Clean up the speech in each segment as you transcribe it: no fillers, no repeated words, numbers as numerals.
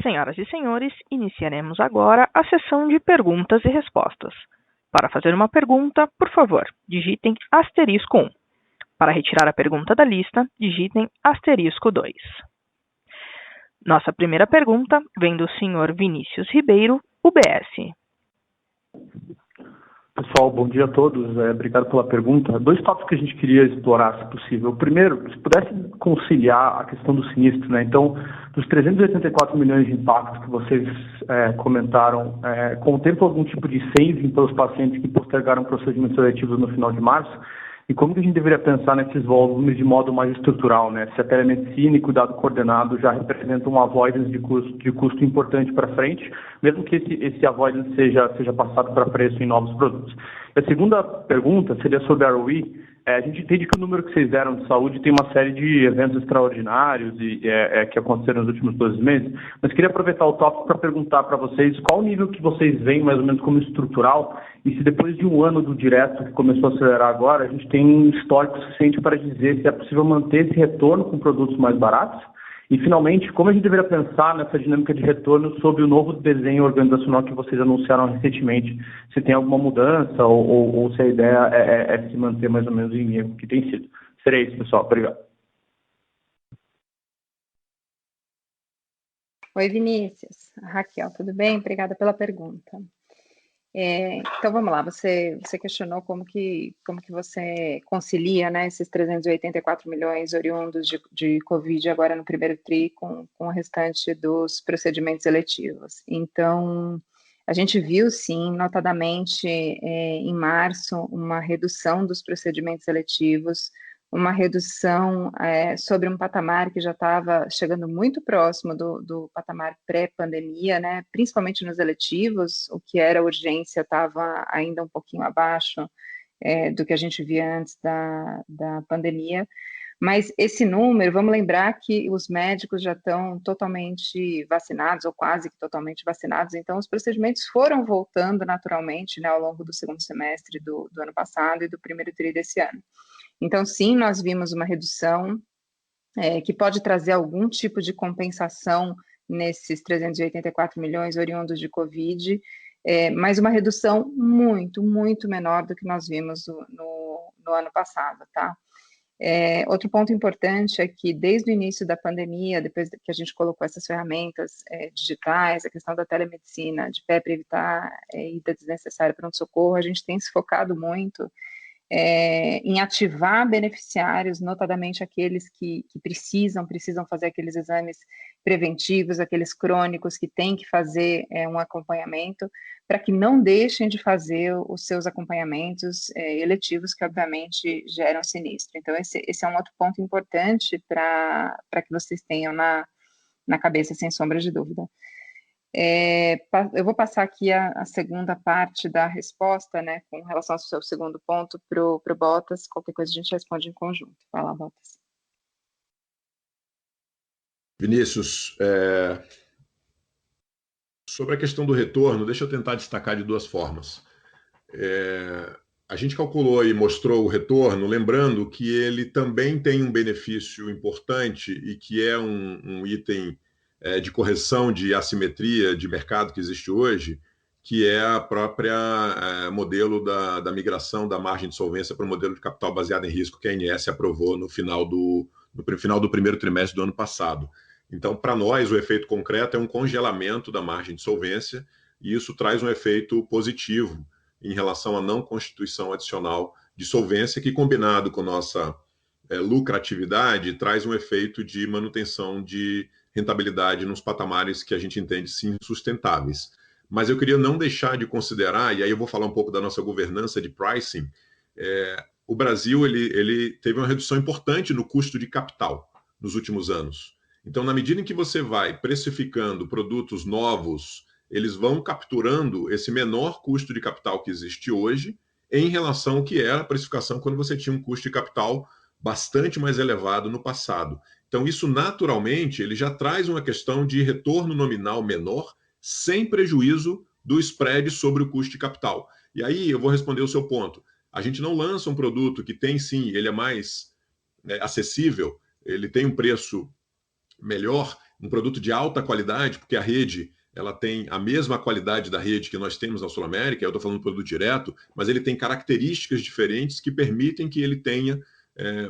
Senhoras e senhores, iniciaremos agora a sessão de perguntas e respostas. Para fazer uma pergunta, por favor, digitem asterisco 1. Para retirar a pergunta da lista, digitem asterisco 2. Nossa primeira pergunta vem do senhor Vinícius Ribeiro, UBS. Pessoal, bom dia a todos. Obrigado pela pergunta. 2 tópicos que a gente queria explorar, se possível. O primeiro, se pudesse conciliar a questão do sinistro, né? Então, dos 384 milhões de impactos que vocês comentaram, contempla algum tipo de saving pelos pacientes que postergaram procedimentos seletivos no final de março? E como que a gente deveria pensar nesses volumes de modo mais estrutural, né? Se a telemedicina e cuidado coordenado já representam um avoidance de custo importante para frente, mesmo que esse avoidance seja passado para preço em novos produtos. E a segunda pergunta seria sobre a ROI. A gente entende que o número que vocês deram de saúde tem uma série de eventos extraordinários que aconteceram nos últimos 12 meses, mas queria aproveitar o tópico para perguntar para vocês qual o nível que vocês veem mais ou menos como estrutural e se depois de um ano do direto que começou a acelerar agora, a gente tem um histórico suficiente para dizer se é possível manter esse retorno com produtos mais baratos. E, finalmente, como a gente deveria pensar nessa dinâmica de retorno sobre o novo desenho organizacional que vocês anunciaram recentemente? Se tem alguma mudança ou se a ideia é se manter mais ou menos em linha com o que tem sido. Seria isso, pessoal. Obrigado. Oi, Vinícius. Raquel, tudo bem? Obrigada pela pergunta. Então, vamos lá. Você questionou como que você concilia, né, esses 384 milhões oriundos de Covid agora no primeiro TRI com o restante dos procedimentos eletivos. Então, a gente viu, sim, notadamente, em março, uma redução dos procedimentos eletivos, uma redução sobre um patamar que já estava chegando muito próximo do patamar pré-pandemia, né? Principalmente nos eletivos, o que era urgência estava ainda um pouquinho abaixo do que a gente via antes da pandemia. Mas esse número, vamos lembrar que os médicos já estão totalmente vacinados, ou quase que totalmente vacinados, então os procedimentos foram voltando naturalmente, né, ao longo do segundo semestre do ano passado e do primeiro TRI desse ano. Então, sim, nós vimos uma redução que pode trazer algum tipo de compensação nesses 384 milhões oriundos de Covid, mas uma redução muito, muito menor do que nós vimos no ano passado, tá? Outro ponto importante é que desde o início da pandemia, depois que a gente colocou essas ferramentas digitais, a questão da telemedicina de pé para evitar ida desnecessária para pronto-socorro, a gente tem se focado muito em ativar beneficiários, notadamente aqueles que precisam fazer aqueles exames preventivos, aqueles crônicos que têm que fazer um acompanhamento, para que não deixem de fazer os seus acompanhamentos eletivos, que obviamente geram sinistro. Então, esse é um outro ponto importante para que vocês tenham na cabeça, sem sombra de dúvida. Eu vou passar aqui a segunda parte da resposta, né, com relação ao seu segundo ponto para o Bottas. Qualquer coisa a gente responde em conjunto. Vai lá, Bottas. Vinícius, sobre a questão do retorno, deixa eu tentar destacar de 2 formas. A gente calculou e mostrou o retorno, lembrando que ele também tem um benefício importante e que é um item de correção de assimetria de mercado que existe hoje, que é a própria modelo da migração da margem de solvência para o modelo de capital baseado em risco que a ANS aprovou no final do primeiro trimestre do ano passado. Então, para nós, o efeito concreto é um congelamento da margem de solvência e isso traz um efeito positivo em relação à não constituição adicional de solvência, que combinado com nossa lucratividade, traz um efeito de manutenção de rentabilidade nos patamares que a gente entende sim sustentáveis. Mas eu queria não deixar de considerar, e aí eu vou falar um pouco da nossa governança de pricing, o Brasil ele teve uma redução importante no custo de capital nos últimos anos. Então, na medida em que você vai precificando produtos novos, eles vão capturando esse menor custo de capital que existe hoje em relação ao que era a precificação quando você tinha um custo de capital bastante mais elevado no passado. Então, isso naturalmente ele já traz uma questão de retorno nominal menor, sem prejuízo do spread sobre o custo de capital. E aí eu vou responder o seu ponto. A gente não lança um produto que tem sim, ele é mais acessível, ele tem um preço melhor, um produto de alta qualidade, porque a rede ela tem a mesma qualidade da rede que nós temos na Sul América, eu estou falando do produto direto, mas ele tem características diferentes que permitem que ele tenha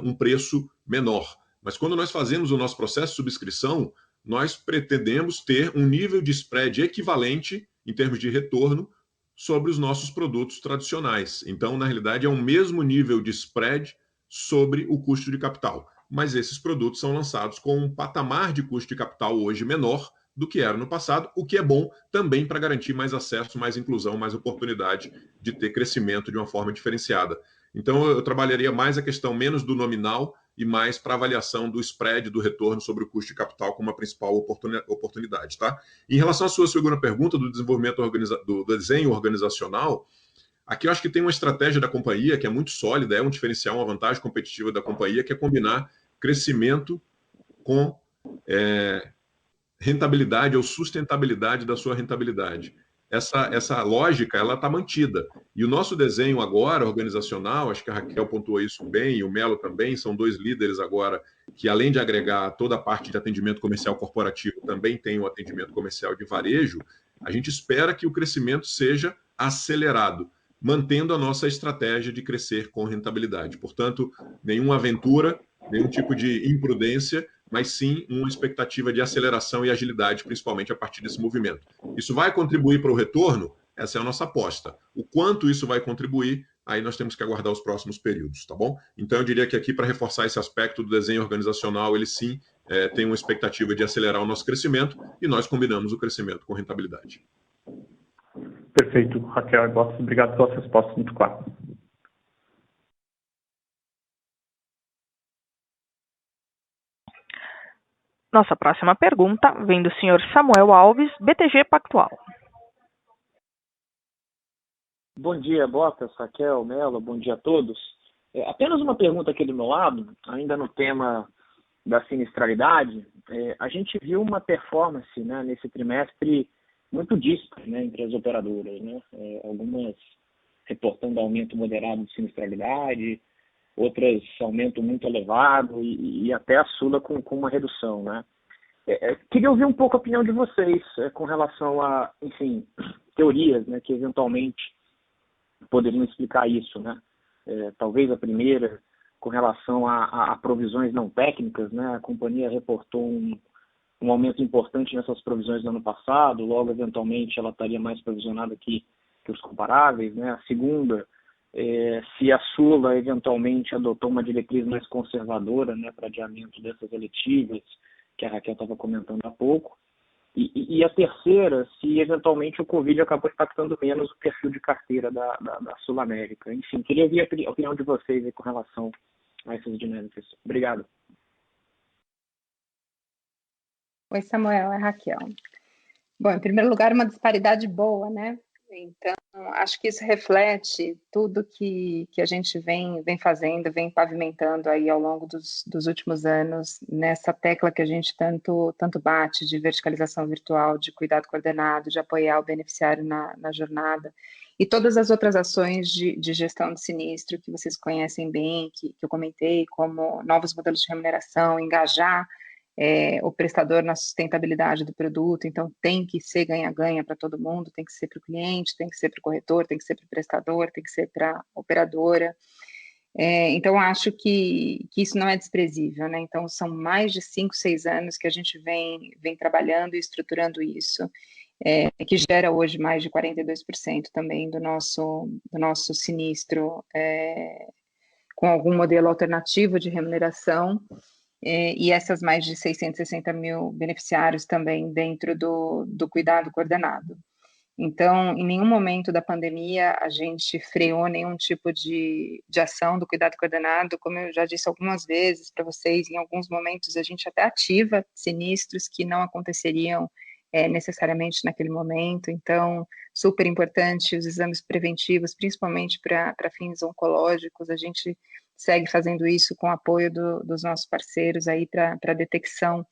um preço menor. Mas quando nós fazemos o nosso processo de subscrição, nós pretendemos ter um nível de spread equivalente, em termos de retorno, sobre os nossos produtos tradicionais. Então, na realidade, é o mesmo nível de spread sobre o custo de capital. Mas esses produtos são lançados com um patamar de custo de capital hoje menor do que era no passado, o que é bom também para garantir mais acesso, mais inclusão, mais oportunidade de ter crescimento de uma forma diferenciada. Então, eu trabalharia mais a questão menos do nominal e mais para avaliação do spread, do retorno sobre o custo de capital como a principal oportunidade. Tá? Em relação à sua segunda pergunta do desenvolvimento do desenho organizacional, aqui eu acho que tem uma estratégia da companhia que é muito sólida, é um diferencial, uma vantagem competitiva da companhia, que é combinar crescimento com rentabilidade ou sustentabilidade da sua rentabilidade. Essa lógica ela está mantida. E o nosso desenho agora, organizacional, acho que a Raquel pontuou isso bem, e o Melo também, são dois líderes agora que, além de agregar toda a parte de atendimento comercial corporativo, também tem o atendimento comercial de varejo. A gente espera que o crescimento seja acelerado, mantendo a nossa estratégia de crescer com rentabilidade. Portanto, nenhuma aventura, nenhum tipo de imprudência, mas sim uma expectativa de aceleração e agilidade, principalmente a partir desse movimento. Isso vai contribuir para o retorno? Essa é a nossa aposta. O quanto isso vai contribuir, aí nós temos que aguardar os próximos períodos, tá bom? Então, eu diria que aqui, para reforçar esse aspecto do desenho organizacional, ele sim tem uma expectativa de acelerar o nosso crescimento e nós combinamos o crescimento com rentabilidade. Perfeito, Raquel. Obrigado pela resposta, muito clara. Nossa próxima pergunta vem do senhor Samuel Alves, BTG Pactual. Bom dia, Bottas, Raquel, Melo, bom dia a todos. Apenas uma pergunta aqui do meu lado, ainda no tema da sinistralidade. A gente viu uma performance, né, nesse trimestre muito díspara, né, entre as operadoras, né? Algumas reportando aumento moderado de sinistralidade, outras aumento muito elevado e até a Sula com uma redução, né? Queria ouvir um pouco a opinião de vocês com relação a, enfim, teorias, né, que eventualmente poderiam explicar isso, né? Talvez a primeira, com relação a provisões não técnicas, né? A companhia reportou um aumento importante nessas provisões no ano passado, logo, eventualmente, ela estaria mais provisionada que os comparáveis, né? A segunda, se a Sula eventualmente adotou uma diretriz mais conservadora, né, para adiamento dessas eletivas, que a Raquel estava comentando há pouco, e a terceira, se eventualmente o Covid acabou impactando menos o perfil de carteira da Sul América. Enfim, queria ouvir a opinião de vocês aí com relação a essas dinâmicas. Obrigado. Oi, Samuel, é Raquel. Bom, em primeiro lugar, uma disparidade boa, né? Então, acho que isso reflete tudo que a gente vem fazendo, vem pavimentando aí ao longo dos últimos anos, nessa tecla que a gente tanto bate de verticalização virtual, de cuidado coordenado, de apoiar o beneficiário na jornada, e todas as outras ações de gestão de sinistro que vocês conhecem bem, que eu comentei, como novos modelos de remuneração, engajar o prestador na sustentabilidade do produto, então tem que ser ganha-ganha para todo mundo, tem que ser para o cliente, tem que ser para o corretor, tem que ser para o prestador, tem que ser para a operadora. Então, acho que isso não é desprezível, né? Então, são mais de 5, 6 anos que a gente vem trabalhando e estruturando isso, que gera hoje mais de 42% também do nosso sinistro, com algum modelo alternativo de remuneração, e essas mais de 660 mil beneficiários também dentro do cuidado coordenado. Então, em nenhum momento da pandemia a gente freou nenhum tipo de ação do cuidado coordenado. Como eu já disse algumas vezes para vocês, em alguns momentos a gente até ativa sinistros que não aconteceriam necessariamente naquele momento. Então, super importante os exames preventivos, principalmente para fins oncológicos. A gente segue fazendo isso com o apoio dos nossos parceiros aí para detecção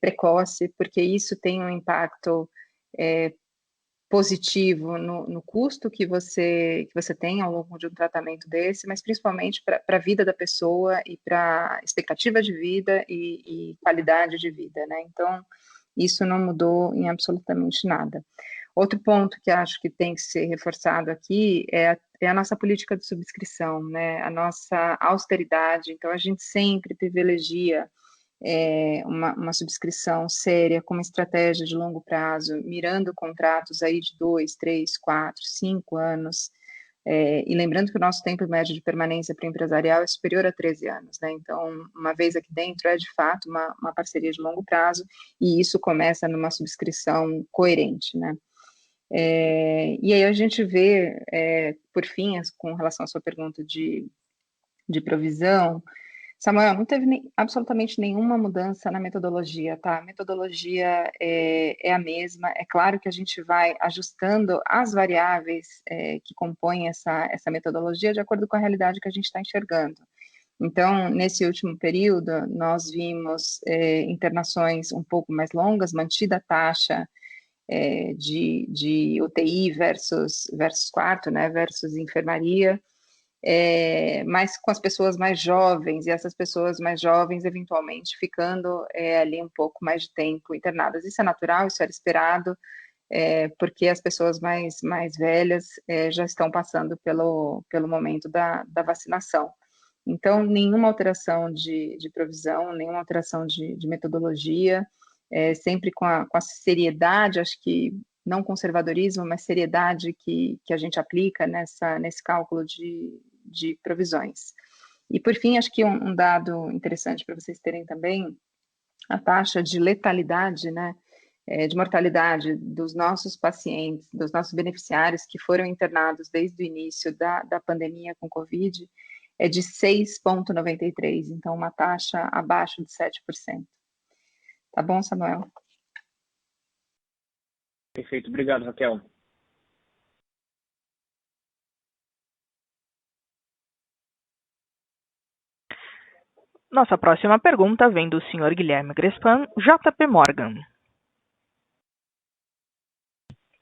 precoce, porque isso tem um impacto positivo no custo que você tem ao longo de um tratamento desse, mas principalmente para a vida da pessoa e para expectativa de vida e qualidade de vida, né? Então, isso não mudou em absolutamente nada. Outro ponto que acho que tem que ser reforçado aqui é a nossa política de subscrição, né? A nossa austeridade. Então, a gente sempre privilegia uma subscrição séria, com uma estratégia de longo prazo, mirando contratos aí de 2, 3, 4, 5 anos, e lembrando que o nosso tempo médio de permanência para o empresarial é superior a 13 anos, né? Então, uma vez aqui dentro, é de fato uma parceria de longo prazo, e isso começa numa subscrição coerente, né? E aí a gente vê, por fim, com relação à sua pergunta de provisão, Samuel, não teve absolutamente nenhuma mudança na metodologia, tá? A metodologia é a mesma. É claro que a gente vai ajustando as variáveis que compõem essa metodologia de acordo com a realidade que a gente está enxergando. Então, nesse último período, nós vimos internações um pouco mais longas, mantida a taxa de UTI versus quarto, né, versus enfermaria, mas com as pessoas mais jovens, e essas pessoas mais jovens, eventualmente, ficando ali um pouco mais de tempo internadas. Isso é natural, isso era esperado, porque as pessoas mais velhas já estão passando pelo momento da vacinação. Então, nenhuma alteração de provisão, nenhuma alteração de metodologia, sempre com a seriedade, acho que não conservadorismo, mas seriedade que a gente aplica nesse cálculo de provisões. E, por fim, acho que um dado interessante para vocês terem também, a taxa de letalidade, né, de mortalidade dos nossos pacientes, dos nossos beneficiários que foram internados desde o início da pandemia com Covid, é de 6,93, então uma taxa abaixo de 7%. Tá bom, Samuel? Perfeito, obrigado, Raquel. Nossa próxima pergunta vem do Sr. Guilherme Grespan, JP Morgan.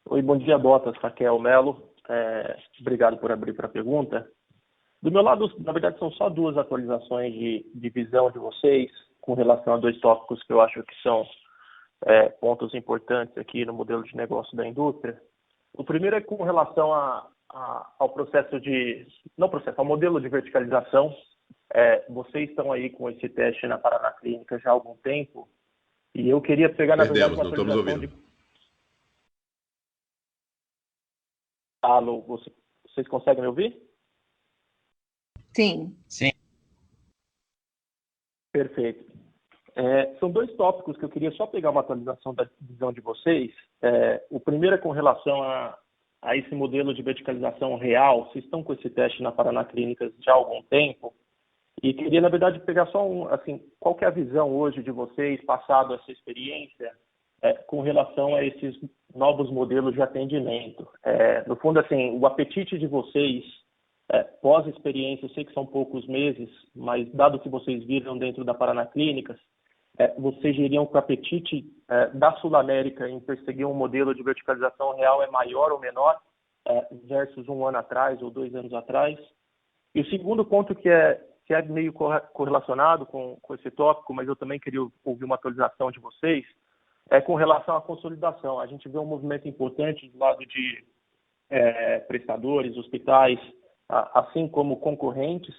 Oi, bom dia, Botas, Raquel, Melo. Obrigado por abrir para a pergunta. Do meu lado, na verdade, são só duas atualizações de visão de vocês com relação a dois tópicos que eu acho que são pontos importantes aqui no modelo de negócio da indústria. O primeiro é com relação ao processo ao modelo de verticalização. Vocês estão aí com esse teste na Paraná Clínica já há algum tempo, e eu queria pegar, na verdade, uma atualização de... Alô, vocês conseguem me ouvir? Sim. Sim. Perfeito. São dois tópicos que eu queria só pegar uma atualização da visão de vocês. O primeiro é com relação a esse modelo de verticalização real. Vocês estão com esse teste na Paraná Clínicas já há algum tempo. E queria, na verdade, pegar só qual que é a visão hoje de vocês, passado essa experiência, com relação a esses novos modelos de atendimento. No fundo, assim, o apetite de vocês, pós-experiência, eu sei que são poucos meses, mas dado que vocês viram dentro da Paraná Clínicas, vocês diriam que o apetite da Sul América em perseguir um modelo de verticalização real é maior ou menor versus um ano atrás ou 2 anos atrás? E o segundo ponto que é meio correlacionado com esse tópico, mas eu também queria ouvir uma atualização de vocês, é com relação à consolidação. A gente vê um movimento importante do lado de prestadores, hospitais, assim como concorrentes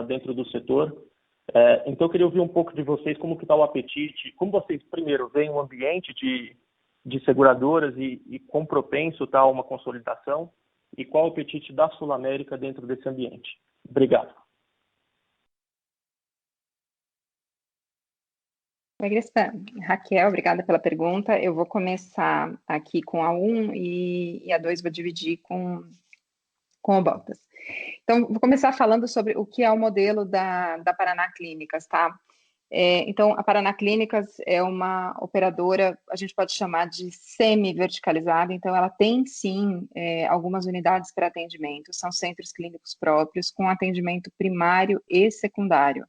dentro do setor. Então, eu queria ouvir um pouco de vocês, como que está o apetite, como vocês, primeiro, veem um ambiente de seguradoras e quão propenso está uma consolidação, e qual o apetite da Sul América dentro desse ambiente. Obrigado. Oi, Grespan. Raquel, obrigada pela pergunta. Eu vou começar aqui com a 1 e a 2 vou dividir com o Botas. Então, vou começar falando sobre o que é o modelo da Paraná Clínicas, tá? Então, a Paraná Clínicas é uma operadora, a gente pode chamar de semi-verticalizada, então ela tem, sim, algumas unidades para atendimento, são centros clínicos próprios, com atendimento primário e secundário.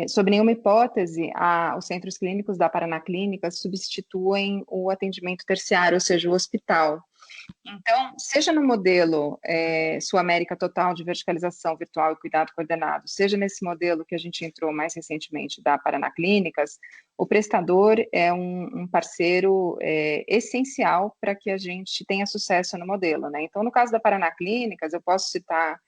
Sob nenhuma hipótese, os centros clínicos da Paraná Clínicas substituem o atendimento terciário, ou seja, o hospital. Então, seja no modelo Sul América Total de verticalização virtual e cuidado coordenado, seja nesse modelo que a gente entrou mais recentemente da Paraná Clínicas, o prestador é um parceiro essencial para que a gente tenha sucesso no modelo, né? Então, no caso da Paraná Clínicas, eu posso citar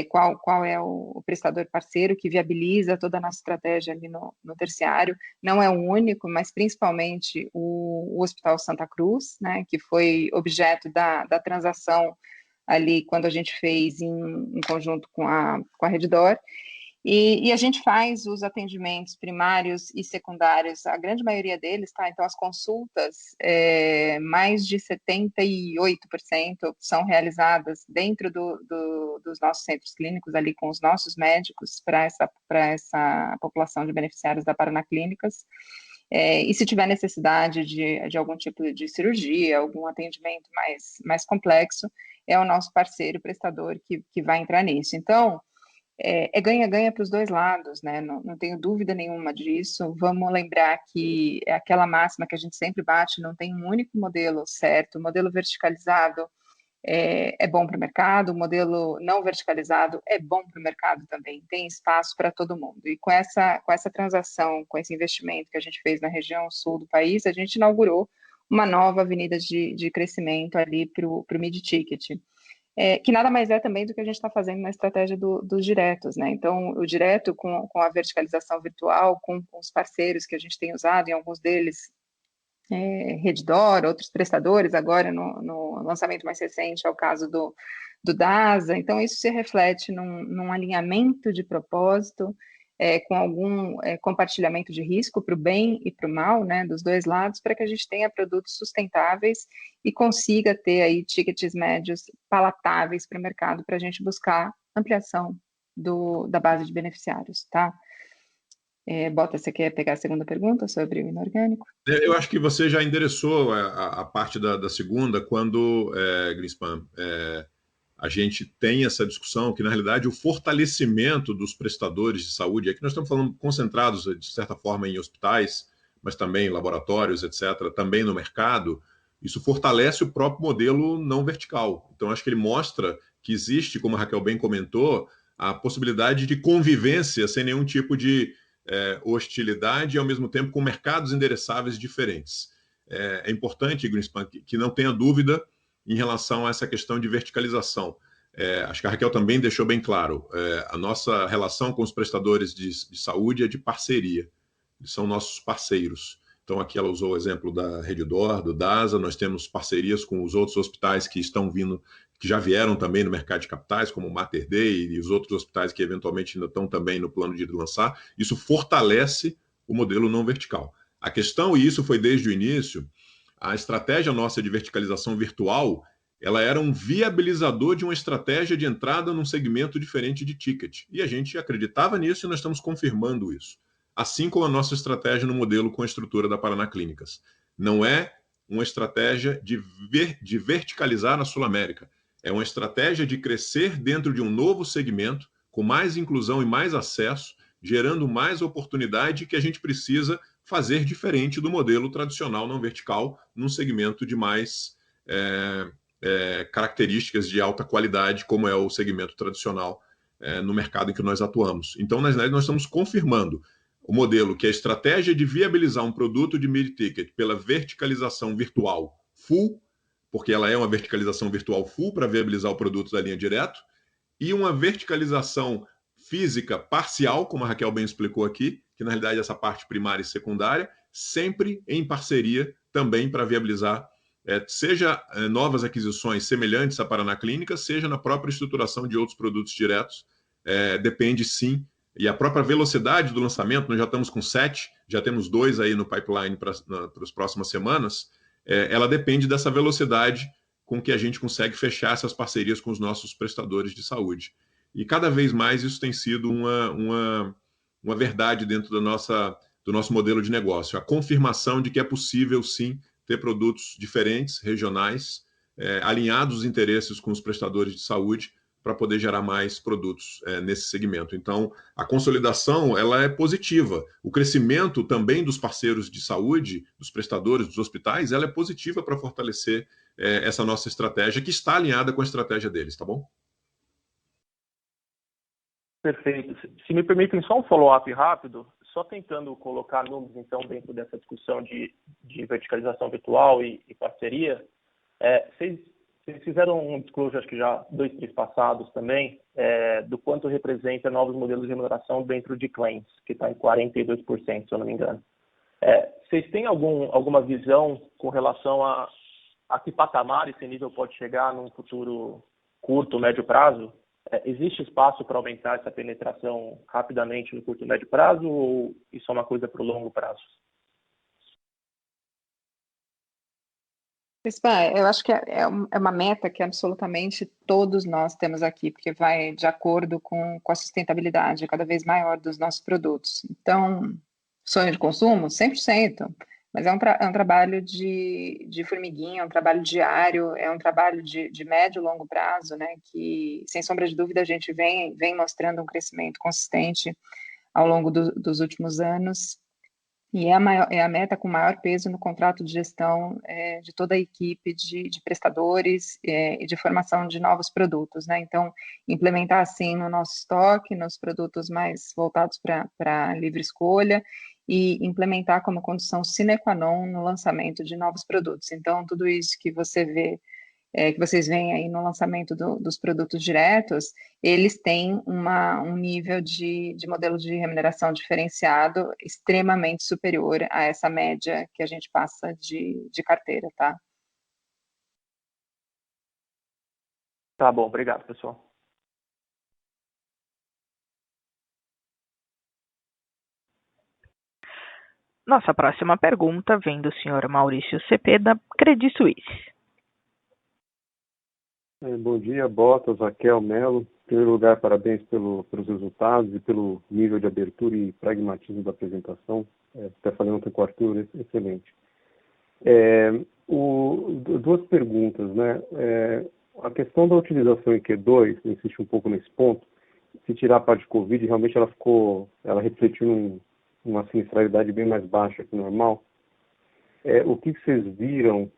qual é o prestador parceiro que viabiliza toda a nossa estratégia ali no terciário. Não é o único, mas principalmente o Hospital Santa Cruz, né, que foi objeto da transação ali quando a gente fez em conjunto com a Redditor. E a gente faz os atendimentos primários e secundários, a grande maioria deles, tá? Então, as consultas, mais de 78% são realizadas dentro dos nossos centros clínicos, ali com os nossos médicos, para essa população de beneficiários da Paraná Clínicas. E se tiver necessidade de algum tipo de cirurgia, algum atendimento mais complexo, é o nosso parceiro prestador que vai entrar nisso. Então, ganha-ganha para os dois lados, né? Não tenho dúvida nenhuma disso. Vamos lembrar que é aquela máxima que a gente sempre bate, não tem um único modelo certo. O modelo verticalizado é bom para o mercado, o modelo não verticalizado é bom para o mercado também, tem espaço para todo mundo. E com essa transação, com esse investimento que a gente fez na região sul do país, a gente inaugurou uma nova avenida de crescimento ali para o mid-ticket. Que nada mais é também do que a gente está fazendo na estratégia dos diretos, né? Então, o direto com a verticalização virtual, com os parceiros que a gente tem usado, em alguns deles, Redditor, outros prestadores, agora no lançamento mais recente é o caso do DASA. Então, isso se reflete num alinhamento de propósito, com algum compartilhamento de risco para o bem e para o mal, né, dos dois lados, para que a gente tenha produtos sustentáveis e consiga ter aí tickets médios palatáveis para o mercado, para a gente buscar ampliação da base de beneficiários, tá? Bota, você quer pegar a segunda pergunta sobre o inorgânico? Eu acho que você já endereçou a parte da segunda, quando, Greenspan, a gente tem essa discussão que, na realidade, o fortalecimento dos prestadores de saúde, aqui nós estamos falando concentrados, de certa forma, em hospitais, mas também em laboratórios, etc., também no mercado, isso fortalece o próprio modelo não vertical. Então, acho que ele mostra que existe, como a Raquel bem comentou, a possibilidade de convivência sem nenhum tipo de hostilidade e, ao mesmo tempo, com mercados endereçáveis diferentes. É importante, Greenspan, que não tenha dúvida em relação a essa questão de verticalização. Acho que a Raquel também deixou bem claro, a nossa relação com os prestadores de saúde é de parceria, eles são nossos parceiros. Então, aqui ela usou o exemplo da Redditor, do DASA, nós temos parcerias com os outros hospitais que estão vindo, que já vieram também no mercado de capitais, como o Mater Dei e os outros hospitais que eventualmente ainda estão também no plano de lançar. Isso fortalece o modelo não vertical. A questão, e isso foi desde o início, a estratégia nossa de verticalização virtual, ela era um viabilizador de uma estratégia de entrada num segmento diferente de ticket. E a gente acreditava nisso e nós estamos confirmando isso. Assim como a nossa estratégia no modelo com a estrutura da Paraná Clínicas. Não é uma estratégia de verticalizar a Sul América. É uma estratégia de crescer dentro de um novo segmento, com mais inclusão e mais acesso, gerando mais oportunidade que a gente precisa fazer diferente do modelo tradicional não vertical, num segmento de mais características de alta qualidade, como é o segmento tradicional no mercado em que nós atuamos. Então, nós estamos confirmando o modelo que é a estratégia de viabilizar um produto de mid-ticket pela verticalização virtual full, porque ela é uma verticalização virtual full para viabilizar o produto da linha direto, e uma verticalização física parcial, como a Raquel bem explicou aqui, que na realidade é essa parte primária e secundária, sempre em parceria também para viabilizar, seja novas aquisições semelhantes à Paraná Clínica, seja na própria estruturação de outros produtos diretos, depende sim. E a própria velocidade do lançamento, nós já estamos com 7, já temos 2 aí no pipeline para as próximas semanas, ela depende dessa velocidade com que a gente consegue fechar essas parcerias com os nossos prestadores de saúde. E cada vez mais isso tem sido uma verdade dentro do nosso modelo de negócio. A confirmação de que é possível, sim, ter produtos diferentes, regionais, alinhados os interesses com os prestadores de saúde, para poder gerar mais produtos nesse segmento. Então, a consolidação ela é positiva. O crescimento também dos parceiros de saúde, dos prestadores, dos hospitais, ela é positiva para fortalecer essa nossa estratégia, que está alinhada com a estratégia deles, tá bom? Perfeito. Se me permitem só um follow-up rápido, só tentando colocar números, então, dentro dessa discussão de verticalização virtual e parceria, vocês fizeram um disclosure, acho que já 2, 3 passados também, do quanto representa novos modelos de remuneração dentro de claims, que está em 42%, se eu não me engano. Vocês têm alguma visão com relação a que patamar esse nível pode chegar num futuro curto, médio prazo? Existe espaço para aumentar essa penetração rapidamente no curto e médio prazo ou isso é uma coisa para o longo prazo? Eu acho que é uma meta que absolutamente todos nós temos aqui, porque vai de acordo com a sustentabilidade cada vez maior dos nossos produtos. Então, sonho de consumo, 100%. Mas é um trabalho de formiguinha, é um trabalho diário, é um trabalho de médio e longo prazo, né? Que, sem sombra de dúvida, a gente vem mostrando um crescimento consistente ao longo dos últimos anos. E é a meta com maior peso no contrato de gestão de toda a equipe de prestadores e de formação de novos produtos, né? Então, implementar assim no nosso estoque, nos produtos mais voltados para livre escolha, e implementar como condição sine qua non no lançamento de novos produtos. Então, tudo isso que você vê, que vocês veem aí no lançamento dos produtos diretos, eles têm um nível de modelo de remuneração diferenciado extremamente superior a essa média que a gente passa de carteira, tá? Tá bom, obrigado, pessoal. Nossa próxima pergunta vem do senhor Maurício Cepeda, Credit Suisse. Bom dia, Bottas, Raquel, Melo. Em primeiro lugar, parabéns pelos resultados e pelo nível de abertura e pragmatismo da apresentação. Até falei ontem com o Arthur, excelente. Duas perguntas, né? A questão da utilização em Q2, insiste um pouco nesse ponto. Se tirar a parte de Covid, realmente ela refletiu uma sinistralidade bem mais baixa que o normal. O que vocês viram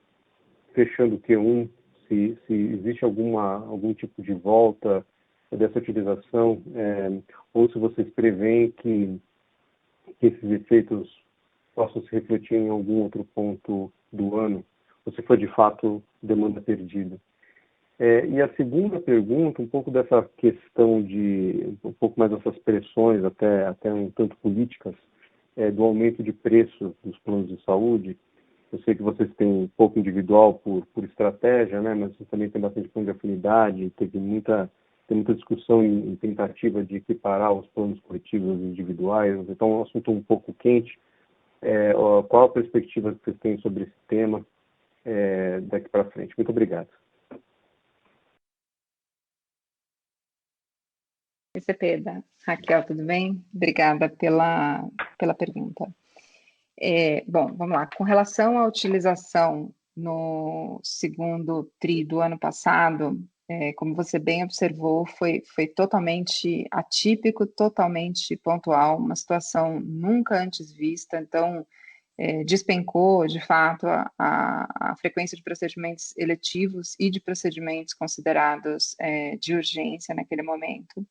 fechando o Q1? Se existe algum tipo de volta dessa utilização, ou se vocês preveem que esses efeitos possam se refletir em algum outro ponto do ano, ou se foi de fato demanda perdida. E a segunda pergunta, um pouco dessa questão um pouco mais dessas pressões, até um tanto políticas, do aumento de preço dos planos de saúde. Eu sei que vocês têm pouco individual por estratégia, né? Mas vocês também têm bastante plano de afinidade, tem muita discussão em tentativa de equiparar os planos coletivos aos individuais, então é um assunto um pouco quente. Qual a perspectiva que vocês têm sobre esse tema daqui para frente? Muito obrigado. Oi, Cepeda. Raquel, tudo bem? Obrigada pela pergunta. Bom, vamos lá. Com relação à utilização no segundo TRI do ano passado, como você bem observou, foi totalmente atípico, totalmente pontual, uma situação nunca antes vista. Então, despencou, de fato, a frequência de procedimentos eletivos e de procedimentos considerados de urgência naquele momento.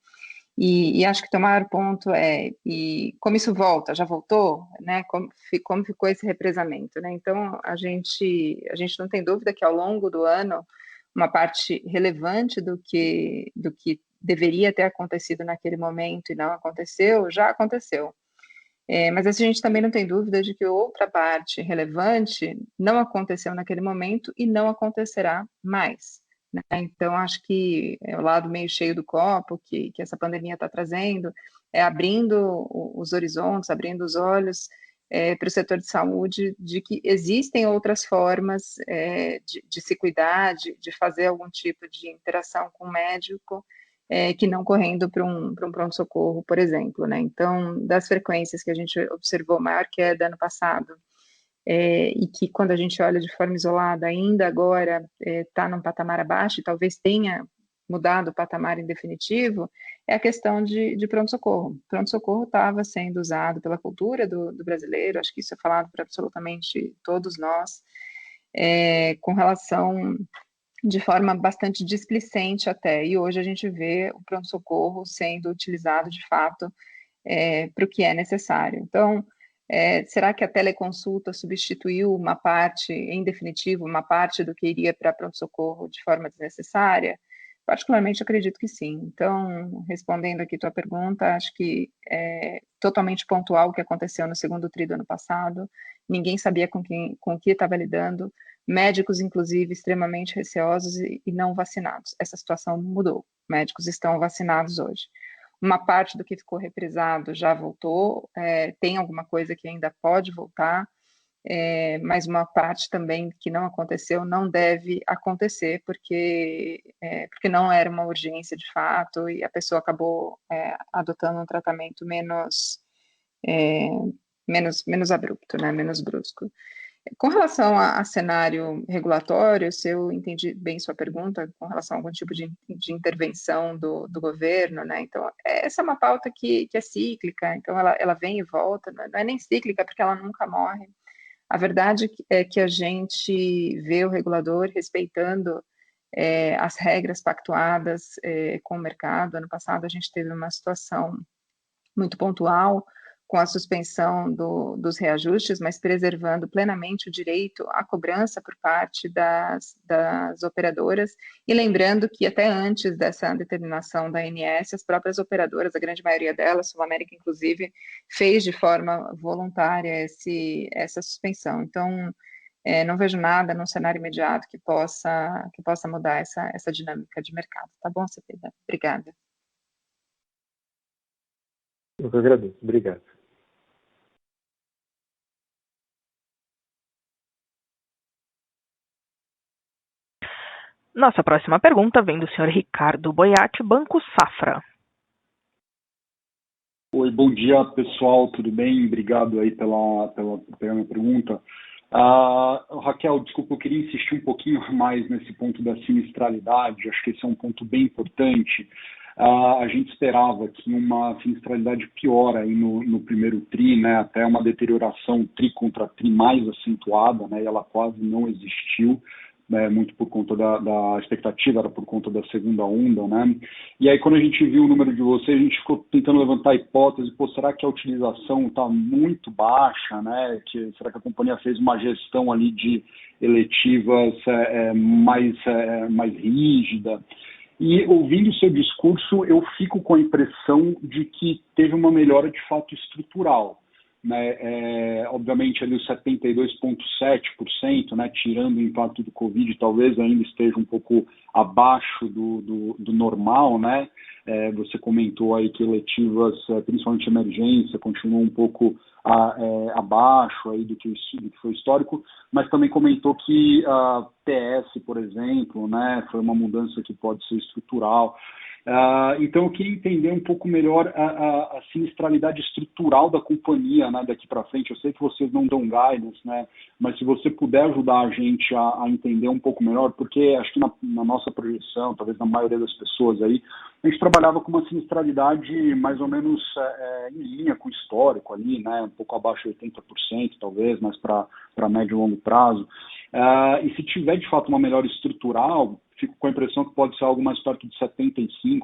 E acho que o maior ponto e como isso volta, já voltou, né? Como ficou esse represamento, né? Então, a gente não tem dúvida que ao longo do ano, uma parte relevante do que deveria ter acontecido naquele momento e não aconteceu, já aconteceu. Mas a gente também não tem dúvida de que outra parte relevante não aconteceu naquele momento e não acontecerá mais. Né? Então, acho que é o lado meio cheio do copo que essa pandemia está trazendo, abrindo os horizontes, abrindo os olhos para o setor de saúde, de que existem outras formas de se cuidar, de fazer algum tipo de interação com o médico, que não correndo para um pronto-socorro, por exemplo. Né? Então, das frequências que a gente observou maior queda ano passado, e que quando a gente olha de forma isolada, ainda agora está num patamar abaixo, e talvez tenha mudado o patamar em definitivo, é a questão de pronto-socorro. Pronto-socorro estava sendo usado pela cultura do brasileiro, acho que isso é falado para absolutamente todos nós, com relação de forma bastante displicente até, e hoje a gente vê o pronto-socorro sendo utilizado de fato para o que é necessário. Então, será que a teleconsulta substituiu uma parte, em definitivo, uma parte do que iria para pronto-socorro de forma desnecessária? Particularmente, acredito que sim. Então, respondendo aqui tua pergunta, acho que é totalmente pontual o que aconteceu no segundo tri do ano passado. Ninguém sabia com o que estava lidando. Médicos, inclusive, extremamente receosos e não vacinados. Essa situação mudou. Médicos estão vacinados hoje. Uma parte do que ficou reprisado já voltou, tem alguma coisa que ainda pode voltar, mas uma parte também que não aconteceu não deve acontecer, porque não era uma urgência de fato e a pessoa acabou adotando um tratamento menos abrupto, né, menos brusco. Com relação a cenário regulatório, se eu entendi bem sua pergunta, com relação a algum tipo de intervenção do governo, né? Então, essa é uma pauta que é cíclica, então ela vem e volta, não é nem cíclica porque ela nunca morre. A verdade é que a gente vê o regulador respeitando as regras pactuadas com o mercado. Ano passado a gente teve uma situação muito pontual, com a suspensão dos reajustes, mas preservando plenamente o direito à cobrança por parte das operadoras, e lembrando que até antes dessa determinação da ANS, as próprias operadoras, a grande maioria delas, Sul América inclusive, fez de forma voluntária essa suspensão. Então, não vejo nada no cenário imediato que possa mudar essa dinâmica de mercado. Tá bom, Cepeda? Obrigada. Eu que agradeço. Obrigado. Nossa próxima pergunta vem do senhor Ricardo Boiati, Banco Safra. Oi, bom dia, pessoal, tudo bem? Obrigado aí pela minha pergunta. Raquel, desculpa, eu queria insistir um pouquinho mais nesse ponto da sinistralidade, acho que esse é um ponto bem importante. A gente esperava que uma sinistralidade pior aí no primeiro tri, né, até uma deterioração tri contra tri mais acentuada, né, e ela quase não existiu. Muito por conta da expectativa, era por conta da segunda onda, né? E aí, quando a gente viu o número de vocês, a gente ficou tentando levantar a hipótese, será que a utilização está muito baixa, né? Será que a companhia fez uma gestão ali de eletivas mais rígida? E ouvindo o seu discurso, eu fico com a impressão de que teve uma melhora de fato estrutural. Né, obviamente ali os 72,7%, né, tirando o impacto do Covid, talvez ainda esteja um pouco abaixo do normal, né? Você comentou aí que eletivas, principalmente emergência, continuam um pouco abaixo aí do que foi histórico, mas também comentou que a TS, por exemplo, né, foi uma mudança que pode ser estrutural. Então, eu queria entender um pouco melhor a sinistralidade estrutural da companhia, né, daqui para frente. Eu sei que vocês não dão guidance, né, mas se você puder ajudar a gente a entender um pouco melhor, porque acho que na nossa projeção, talvez na maioria das pessoas aí, a gente trabalhava com uma sinistralidade mais ou menos em linha com o histórico ali, né, um pouco abaixo de 80%, talvez, mas para médio e longo prazo. E se tiver, de fato, uma melhora estrutural, fico com a impressão que pode ser algo mais perto de 75%,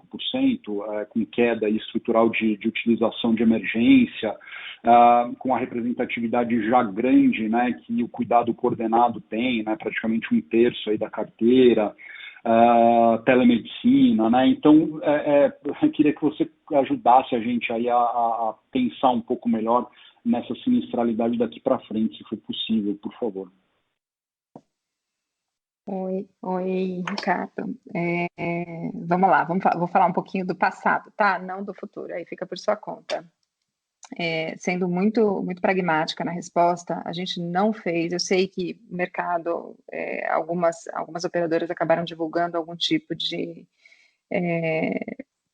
com queda estrutural de utilização de emergência, com a representatividade já grande, né, que o cuidado coordenado tem, né, praticamente 1/3 aí da carteira, telemedicina, né? Então, eu queria que você ajudasse a gente aí a pensar um pouco melhor nessa sinistralidade daqui para frente, se for possível, por favor. Oi, Ricardo. Vamos lá, vou falar um pouquinho do passado, tá? Não do futuro, aí fica por sua conta. Sendo muito, muito pragmática na resposta, a gente não fez, eu sei que o mercado, algumas operadoras acabaram divulgando algum tipo de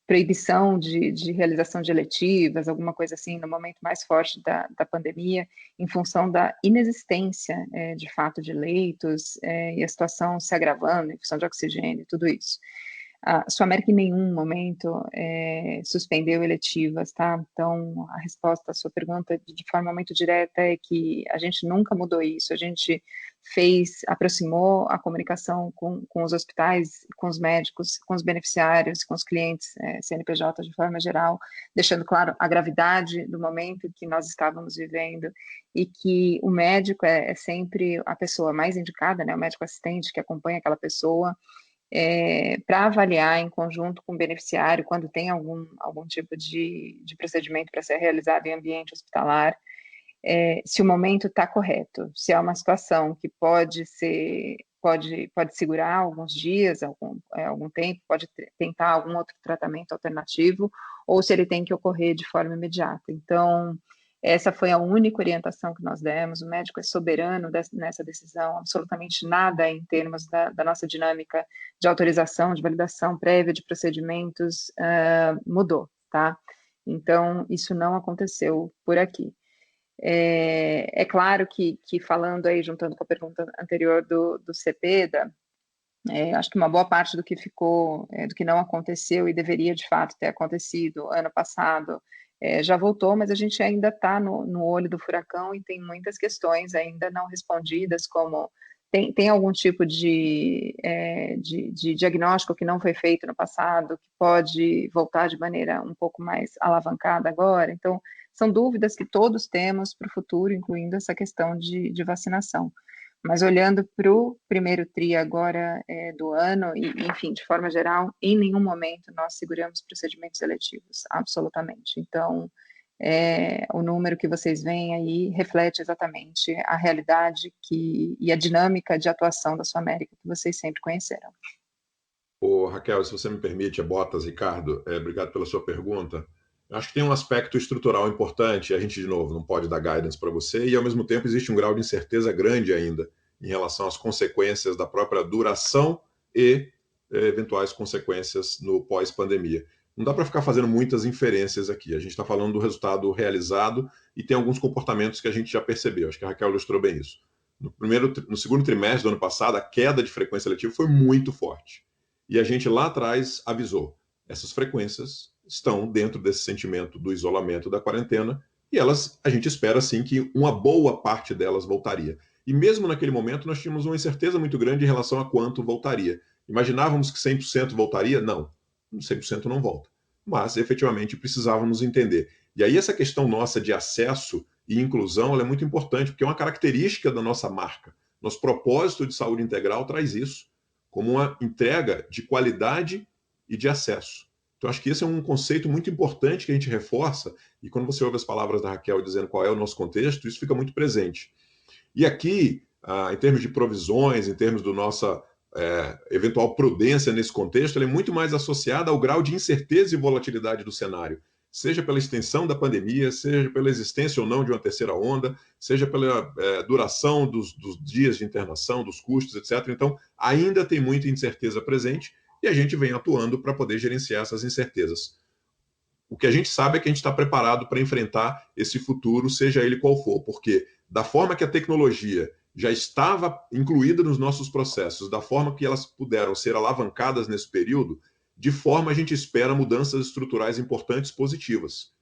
proibição de realização de eletivas, alguma coisa assim, no momento mais forte da pandemia, em função da inexistência, de fato, de leitos, e a situação se agravando, em função de oxigênio, tudo isso. A Suamérica em nenhum momento suspendeu eletivas, tá? Então, a resposta à sua pergunta de forma muito direta é que a gente nunca mudou isso, a gente aproximou a comunicação com os hospitais, com os médicos, com os beneficiários, com os clientes CNPJ de forma geral, deixando claro a gravidade do momento que nós estávamos vivendo e que o médico é sempre a pessoa mais indicada, né? O médico assistente que acompanha aquela pessoa, para avaliar em conjunto com o beneficiário quando tem algum tipo de procedimento para ser realizado em ambiente hospitalar, se o momento está correto, se é uma situação que pode segurar alguns dias, algum tempo, pode tentar algum outro tratamento alternativo, ou se ele tem que ocorrer de forma imediata. Então, essa foi a única orientação que nós demos. O médico é soberano nessa decisão, absolutamente nada em termos da nossa dinâmica de autorização, de validação prévia de procedimentos mudou, tá? Então, isso não aconteceu por aqui. É claro que falando aí, juntando com a pergunta anterior do Cepeda, acho que uma boa parte do que ficou, do que não aconteceu e deveria de fato ter acontecido ano passado, já voltou, mas a gente ainda está no olho do furacão e tem muitas questões ainda não respondidas, como tem algum tipo de diagnóstico que não foi feito no passado, que pode voltar de maneira um pouco mais alavancada agora. Então, são dúvidas que todos temos para o futuro, incluindo essa questão de vacinação. Mas olhando para o primeiro TRI agora do ano, e enfim, de forma geral, em nenhum momento nós seguramos procedimentos eletivos, absolutamente. Então, o número que vocês veem aí reflete exatamente a realidade e a dinâmica de atuação da Suamérica que vocês sempre conheceram. Raquel, se você me permite, Botas, Ricardo, obrigado pela sua pergunta. Eu acho que tem um aspecto estrutural importante, a gente, de novo, não pode dar guidance para você, e ao mesmo tempo existe um grau de incerteza grande ainda em relação às consequências da própria duração e eventuais consequências no pós-pandemia. Não dá para ficar fazendo muitas inferências aqui. A gente está falando do resultado realizado e tem alguns comportamentos que a gente já percebeu. Acho que a Raquel ilustrou bem isso. No segundo trimestre do ano passado, a queda de frequência letiva foi muito forte. E a gente lá atrás avisou. Essas frequências estão dentro desse sentimento do isolamento, da quarentena, e a gente espera sim que uma boa parte delas voltaria. E mesmo naquele momento nós tínhamos uma incerteza muito grande em relação a quanto voltaria. Imaginávamos que 100% voltaria? Não, 100% não volta. Mas efetivamente precisávamos entender. E aí essa questão nossa de acesso e inclusão ela é muito importante, porque é uma característica da nossa marca. Nosso propósito de saúde integral traz isso, como uma entrega de qualidade e de acesso. Então, acho que esse é um conceito muito importante que a gente reforça, e quando você ouve as palavras da Raquel dizendo qual é o nosso contexto, isso fica muito presente. E aqui, em termos de provisões, em termos da nossa eventual prudência nesse contexto, ela é muito mais associada ao grau de incerteza e volatilidade do cenário, seja pela extensão da pandemia, seja pela existência ou não de uma terceira onda, seja pela duração dos dias de internação, dos custos, etc. Então, ainda tem muita incerteza presente, e a gente vem atuando para poder gerenciar essas incertezas. O que a gente sabe é que a gente está preparado para enfrentar esse futuro, seja ele qual for, porque da forma que a tecnologia já estava incluída nos nossos processos, da forma que elas puderam ser alavancadas nesse período, de forma a gente espera mudanças estruturais importantes positivas.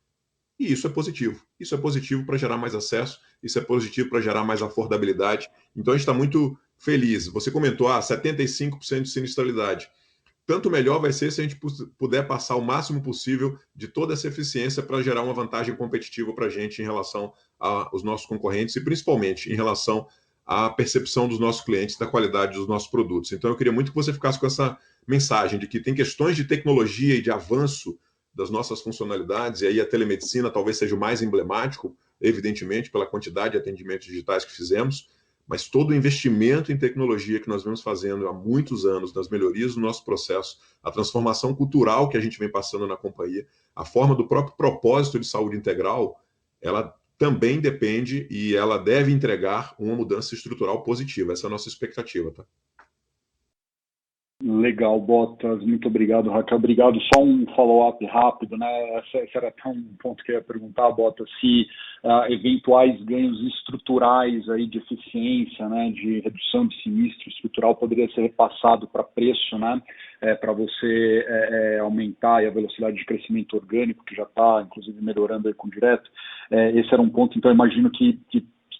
E isso é positivo. Isso é positivo para gerar mais acesso, isso é positivo para gerar mais affordabilidade. Então a gente está muito feliz. Você comentou 75% de sinistralidade. Tanto melhor vai ser se a gente puder passar o máximo possível de toda essa eficiência para gerar uma vantagem competitiva para a gente em relação aos nossos concorrentes e principalmente em relação à percepção dos nossos clientes da qualidade dos nossos produtos. Então eu queria muito que você ficasse com essa mensagem de que tem questões de tecnologia e de avanço das nossas funcionalidades, e aí a telemedicina talvez seja o mais emblemático, evidentemente, pela quantidade de atendimentos digitais que fizemos, mas todo o investimento em tecnologia que nós vemos fazendo há muitos anos, nas melhorias do nosso processo, a transformação cultural que a gente vem passando na companhia, a forma do próprio propósito de saúde integral, ela também depende e ela deve entregar uma mudança estrutural positiva. Essa é a nossa expectativa, tá? Legal, Botas. Muito obrigado, Raquel. Obrigado. Só um follow-up rápido, né? Esse era até um ponto que eu ia perguntar, Botas, se eventuais ganhos estruturais aí de eficiência, né, de redução de sinistro estrutural poderia ser repassado para preço, né? para você aumentar a velocidade de crescimento orgânico, que já está, inclusive, melhorando aí com o direto. Esse era um ponto, então, imagino que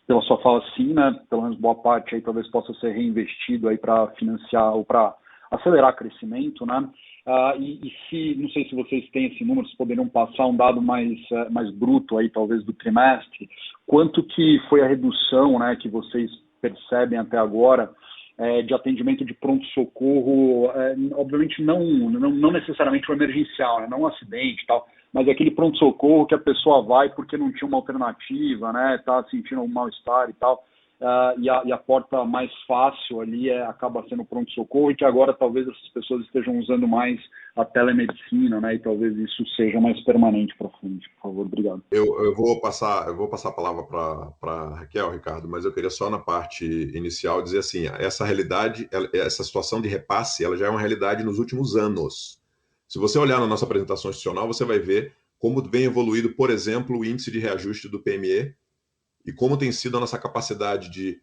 pela sua fala, sim, né, pelo menos boa parte aí talvez possa ser reinvestido aí para financiar ou para acelerar crescimento, né? Não sei se vocês têm esse número, se poderiam passar um dado mais bruto aí, talvez, do trimestre, quanto que foi a redução, né, que vocês percebem até agora de atendimento de pronto-socorro, obviamente não necessariamente o emergencial, né, não um acidente e tal, mas aquele pronto-socorro que a pessoa vai porque não tinha uma alternativa, né, está sentindo um mal-estar e tal, e a porta mais fácil ali acaba sendo o pronto-socorro, e que agora talvez essas pessoas estejam usando mais a telemedicina, né, e talvez isso seja mais permanente para frente. Por favor, obrigado. Eu vou passar a palavra para Raquel, Ricardo, mas eu queria só na parte inicial dizer assim, essa realidade, essa situação de repasse, ela já é uma realidade nos últimos anos. Se você olhar na nossa apresentação institucional, você vai ver como vem evoluído, por exemplo, o índice de reajuste do PME e como tem sido a nossa capacidade de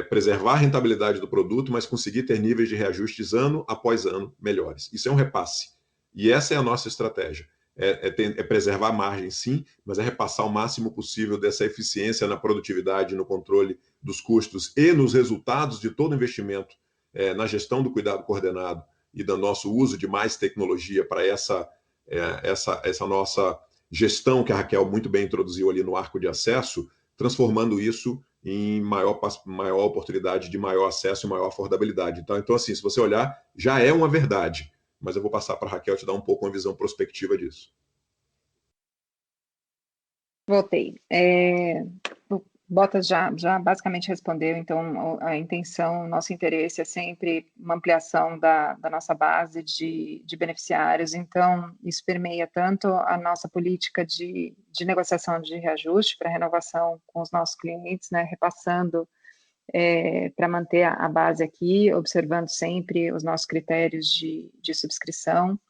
preservar a rentabilidade do produto, mas conseguir ter níveis de reajustes ano após ano melhores. Isso é um repasse. E essa é a nossa estratégia. É preservar a margem, sim, mas é repassar o máximo possível dessa eficiência na produtividade, no controle dos custos e nos resultados de todo investimento na gestão do cuidado coordenado e do nosso uso de mais tecnologia para essa nossa gestão que a Raquel muito bem introduziu ali no arco de acesso, transformando isso em maior oportunidade de maior acesso e maior affordabilidade. Então, assim, se você olhar, já é uma verdade, mas eu vou passar para a Raquel te dar um pouco uma visão prospectiva disso. Voltei. Bottas já basicamente respondeu, então a intenção, nosso interesse é sempre uma ampliação da nossa base de beneficiários, então isso permeia tanto a nossa política de negociação de reajuste para renovação com os nossos clientes, né, repassando para manter a base aqui, observando sempre os nossos critérios de subscrição,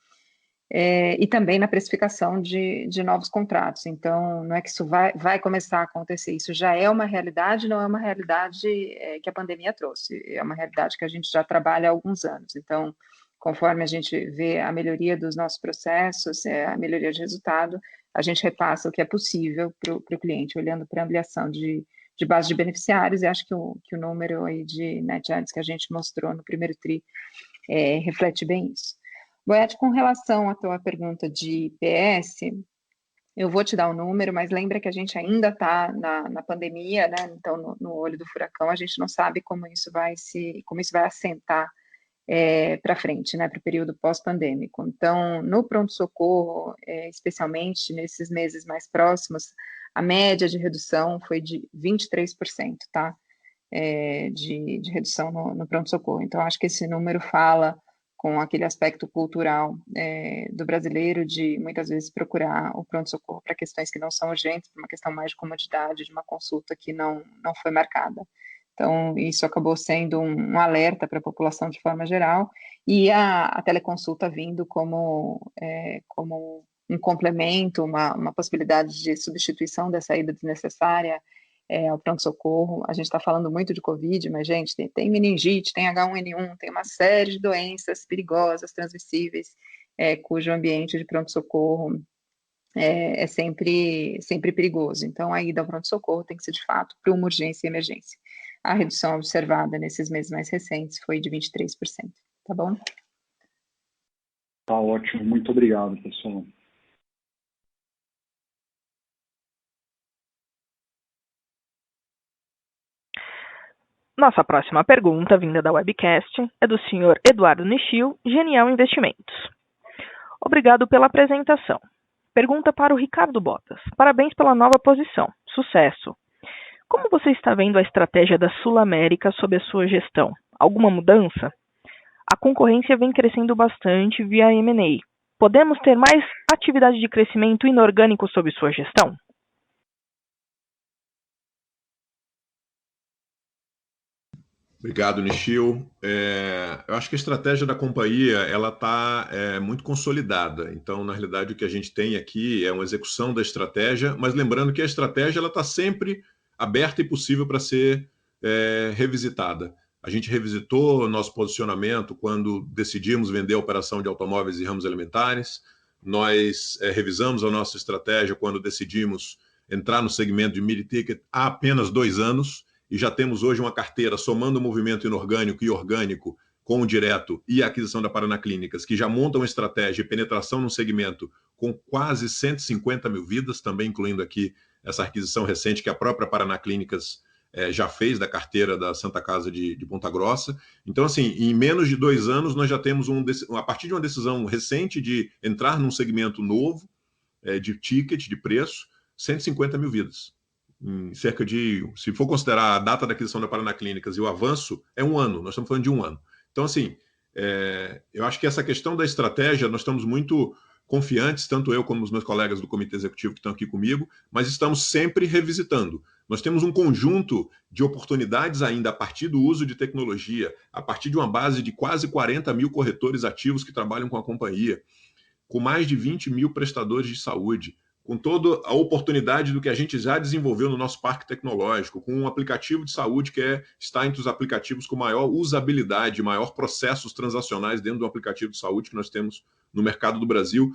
e também na precificação de novos contratos. Então, não é que isso vai começar a acontecer, isso já é uma realidade, não é uma realidade que a pandemia trouxe, é uma realidade que a gente já trabalha há alguns anos. Então, conforme a gente vê a melhoria dos nossos processos, a melhoria de resultado, a gente repassa o que é possível para o cliente, olhando para a ampliação de base de beneficiários, e acho que o número aí de net adds que a gente mostrou no primeiro TRI reflete bem isso. Boiati, com relação à tua pergunta de PS, eu vou te dar o número, mas lembra que a gente ainda está na pandemia, né? Então, no olho do furacão, a gente não sabe como isso vai assentar para frente, né? Para o período pós-pandêmico. Então, no pronto-socorro, especialmente nesses meses mais próximos, a média de redução foi de 23%, tá? De redução no pronto-socorro. Então, acho que esse número fala com aquele aspecto cultural do brasileiro de muitas vezes procurar o pronto-socorro para questões que não são urgentes, para uma questão mais de comodidade, de uma consulta que não foi marcada. Então, isso acabou sendo um alerta para a população de forma geral, e a teleconsulta vindo como um complemento, uma possibilidade de substituição dessa ida desnecessária ao pronto-socorro. A gente está falando muito de Covid, mas, gente, tem meningite, tem H1N1, tem uma série de doenças perigosas, transmissíveis, cujo ambiente de pronto-socorro é sempre perigoso. Então, a ida ao pronto-socorro tem que ser, de fato, para uma urgência e emergência. A redução observada nesses meses mais recentes foi de 23%. Tá bom? Tá ótimo. Muito obrigado, pessoal. Nossa próxima pergunta, vinda da webcast, é do senhor Eduardo Nishio, Genial Investimentos. Obrigado pela apresentação. Pergunta para o Ricardo Bottas. Parabéns pela nova posição. Sucesso. Como você está vendo a estratégia da Sul América sob a sua gestão? Alguma mudança? A concorrência vem crescendo bastante via M&A. Podemos ter mais atividade de crescimento inorgânico sob sua gestão? Obrigado, Nishio. Eu acho que a estratégia da companhia ela está muito consolidada. Então, na realidade, o que a gente tem aqui é uma execução da estratégia, mas lembrando que a estratégia ela está sempre aberta e possível para ser revisitada. A gente revisitou nosso posicionamento quando decidimos vender a operação de automóveis e ramos alimentares. Nós revisamos a nossa estratégia quando decidimos entrar no segmento de mid-ticket há apenas 2 anos e já temos hoje uma carteira somando o movimento inorgânico e orgânico com o direto e a aquisição da Paraná Clínicas, que já monta uma estratégia de penetração no segmento com quase 150 mil vidas, também incluindo aqui essa aquisição recente que a própria Paraná Clínicas já fez da carteira da Santa Casa de Ponta Grossa. Então, assim, em menos de 2 anos, nós já temos, a partir de uma decisão recente de entrar num segmento novo, de ticket, de preço, 150 mil vidas. Em cerca de, se for considerar a data da aquisição da Paraná Clínicas e o avanço, é 1 ano, nós estamos falando de 1 ano. Então, assim, eu acho que essa questão da estratégia, nós estamos muito confiantes, tanto eu como os meus colegas do comitê executivo que estão aqui comigo, mas estamos sempre revisitando. Nós temos um conjunto de oportunidades ainda a partir do uso de tecnologia, a partir de uma base de quase 40 mil corretores ativos que trabalham com a companhia, com mais de 20 mil prestadores de saúde, com toda a oportunidade do que a gente já desenvolveu no nosso parque tecnológico, com um aplicativo de saúde que está entre os aplicativos com maior usabilidade, maior processos transacionais dentro do aplicativo de saúde que nós temos no mercado do Brasil,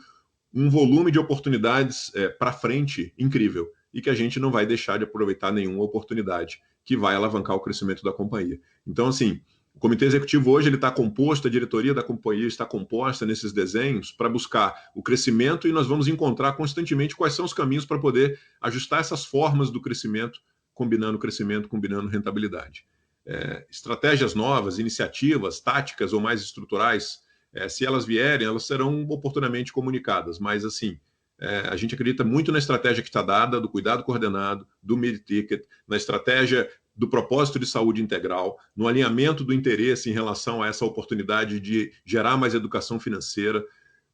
um volume de oportunidades para frente incrível e que a gente não vai deixar de aproveitar nenhuma oportunidade que vai alavancar o crescimento da companhia. Então, assim, o comitê executivo hoje está composto, a diretoria da companhia está composta nesses desenhos para buscar o crescimento e nós vamos encontrar constantemente quais são os caminhos para poder ajustar essas formas do crescimento, combinando rentabilidade. Estratégias novas, iniciativas, táticas ou mais estruturais, se elas vierem, elas serão oportunamente comunicadas, mas assim, a gente acredita muito na estratégia que está dada, do cuidado coordenado, do mid-ticket, na estratégia do propósito de saúde integral, no alinhamento do interesse em relação a essa oportunidade de gerar mais educação financeira.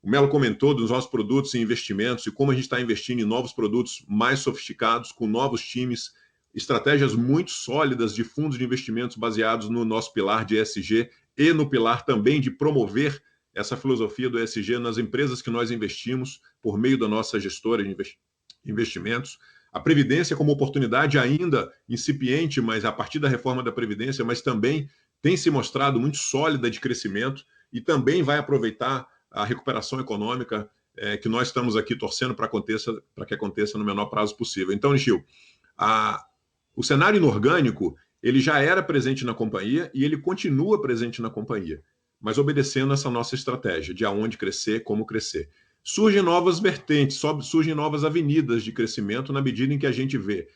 O Melo comentou dos nossos produtos e investimentos e como a gente está investindo em novos produtos mais sofisticados, com novos times, estratégias muito sólidas de fundos de investimentos baseados no nosso pilar de ESG e no pilar também de promover essa filosofia do ESG nas empresas que nós investimos por meio da nossa gestora de investimentos. A Previdência como oportunidade ainda incipiente, mas a partir da reforma da Previdência, mas também tem se mostrado muito sólida de crescimento e também vai aproveitar a recuperação econômica que nós estamos aqui torcendo para que aconteça no menor prazo possível. Então, Nishio, o cenário inorgânico ele já era presente na companhia e ele continua presente na companhia, mas obedecendo essa nossa estratégia de aonde crescer, como crescer. Surgem novas vertentes, surgem novas avenidas de crescimento na medida em que a gente vê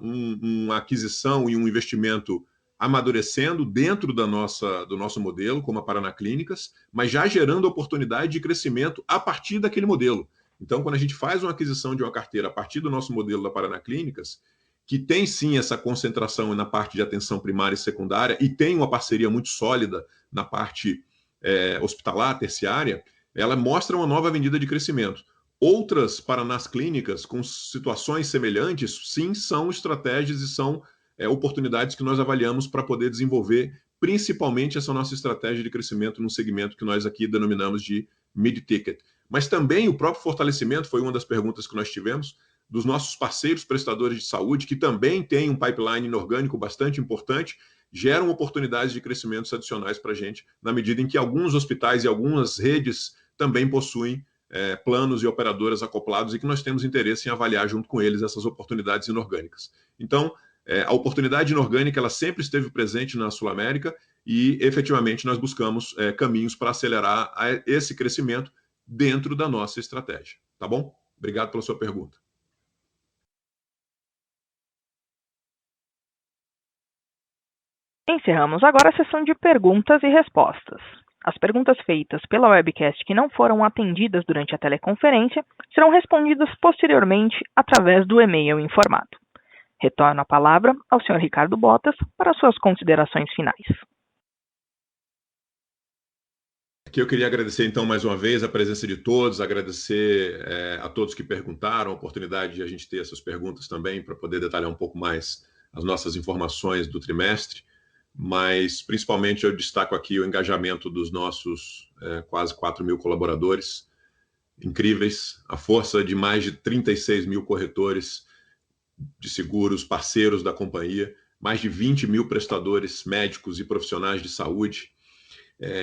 uma aquisição e um investimento amadurecendo dentro do nosso modelo, como a Paraná Clínicas, mas já gerando oportunidade de crescimento a partir daquele modelo. Então, quando a gente faz uma aquisição de uma carteira a partir do nosso modelo da Paraná Clínicas, que tem sim essa concentração na parte de atenção primária e secundária e tem uma parceria muito sólida na parte hospitalar, terciária, ela mostra uma nova avenida de crescimento. Outras Paranás Clínicas com situações semelhantes, sim, são estratégias e são oportunidades que nós avaliamos para poder desenvolver principalmente essa nossa estratégia de crescimento num segmento que nós aqui denominamos de mid-ticket. Mas também o próprio fortalecimento, foi uma das perguntas que nós tivemos, dos nossos parceiros prestadores de saúde, que também têm um pipeline inorgânico bastante importante, geram oportunidades de crescimentos adicionais para a gente, na medida em que alguns hospitais e algumas redes também possuem planos e operadoras acoplados e que nós temos interesse em avaliar junto com eles essas oportunidades inorgânicas. Então, a oportunidade inorgânica ela sempre esteve presente na Sul América e, efetivamente, nós buscamos caminhos para acelerar esse crescimento dentro da nossa estratégia. Tá bom? Obrigado pela sua pergunta. Encerramos agora a sessão de perguntas e respostas. As perguntas feitas pela webcast que não foram atendidas durante a teleconferência serão respondidas posteriormente através do e-mail informado. Retorno a palavra ao Sr. Ricardo Bottas para suas considerações finais. Aqui eu queria agradecer, então, mais uma vez a presença de todos, agradecer a todos que perguntaram, a oportunidade de a gente ter essas perguntas também para poder detalhar um pouco mais as nossas informações do trimestre, mas principalmente eu destaco aqui o engajamento dos nossos quase 4 mil colaboradores, incríveis, a força de mais de 36 mil corretores de seguros, parceiros da companhia, mais de 20 mil prestadores médicos e profissionais de saúde,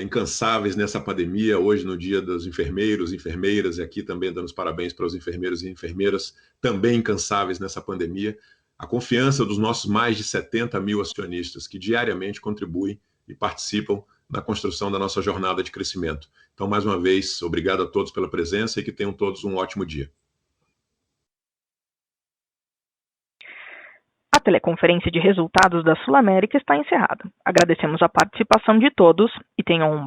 incansáveis nessa pandemia, hoje no dia dos enfermeiros, enfermeiras, e aqui também dando os parabéns para os enfermeiros e enfermeiras, também incansáveis nessa pandemia, a confiança dos nossos mais de 70 mil acionistas que diariamente contribuem e participam na construção da nossa jornada de crescimento. Então, mais uma vez, obrigado a todos pela presença e que tenham todos um ótimo dia. A teleconferência de resultados da Sul América está encerrada. Agradecemos a participação de todos e tenham um